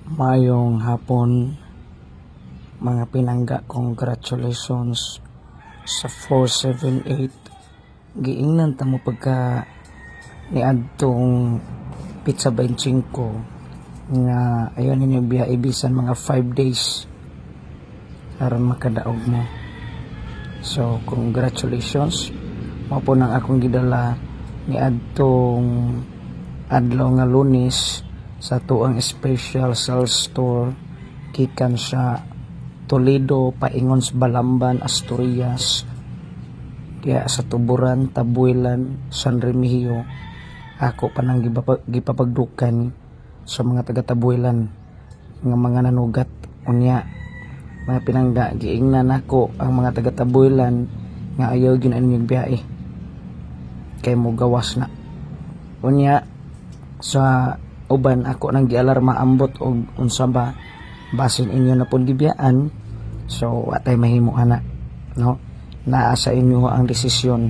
Mayong hapon mga pinangga, congratulations sa 478. Giingnan ta mo pagka niadtong pizza 25 nga ayon ninyo biya ibisan mga 5 days aron makadaog mo. So congratulations, mao po nang akong gidala niadtong adlaw nga Lunes sa tuang special sales store gikan sa Toledo paingon sa Balamban, Asturias, kaya sa Tuburan, Tabuelan, San Remigio. Ako pa nang gipapagdukan sa mga taga Tabuelan nga mga nanugat unya mga pinangga. Giingnan ako ang mga taga Tabuelan nga ayaw gyud inyong biyahe kay mo gawas na unya. Sa uban ako nang gialarma ambot og unsa ba basin inyo na pud gibiyaan. So atay mahimo ana, no? Naa sa inyo ang desisyon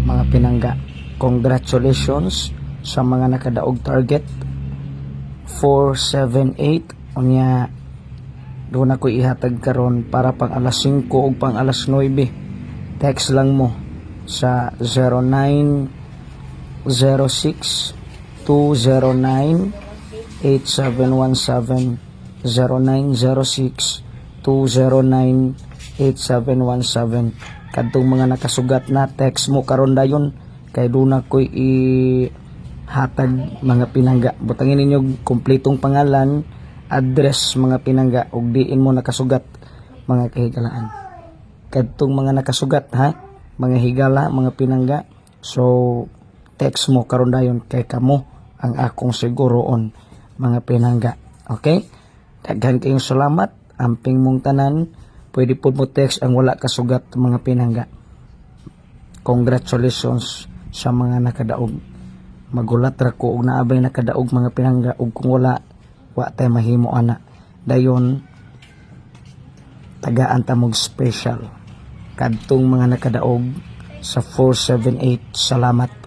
mga pinangga. Congratulations sa mga nakadaog target 478 unya doon ako ihatag karon para pang alas 5 ug pang alas 9. Text lang mo sa 0906 209-8717 0906-209-8717. Kadtong mga nakasugat na text mo karon dayon kay doon ako'y ihatag mga pinangga. Butangin ninyo kompletong pangalan, address mga pinangga ug diin mo nakasugat mga kahigalaan. Kadtong mga nakasugat ha, mga higala, mga pinangga. So text mo karon dayon kay kamo ang akong siguroon mga pinangga. Okay? Daghan kayong salamat. Amping mong tanan. Pwede po mo text ang wala kasugat mga pinangga. Congratulations sa mga nakadaog. Magulat ra ko og naabay nakadaog mga pinangga ug kung wala wa tay mahimo ana. Dayon tagaan ta mog special kadtong mga nakadaog sa 478. Salamat.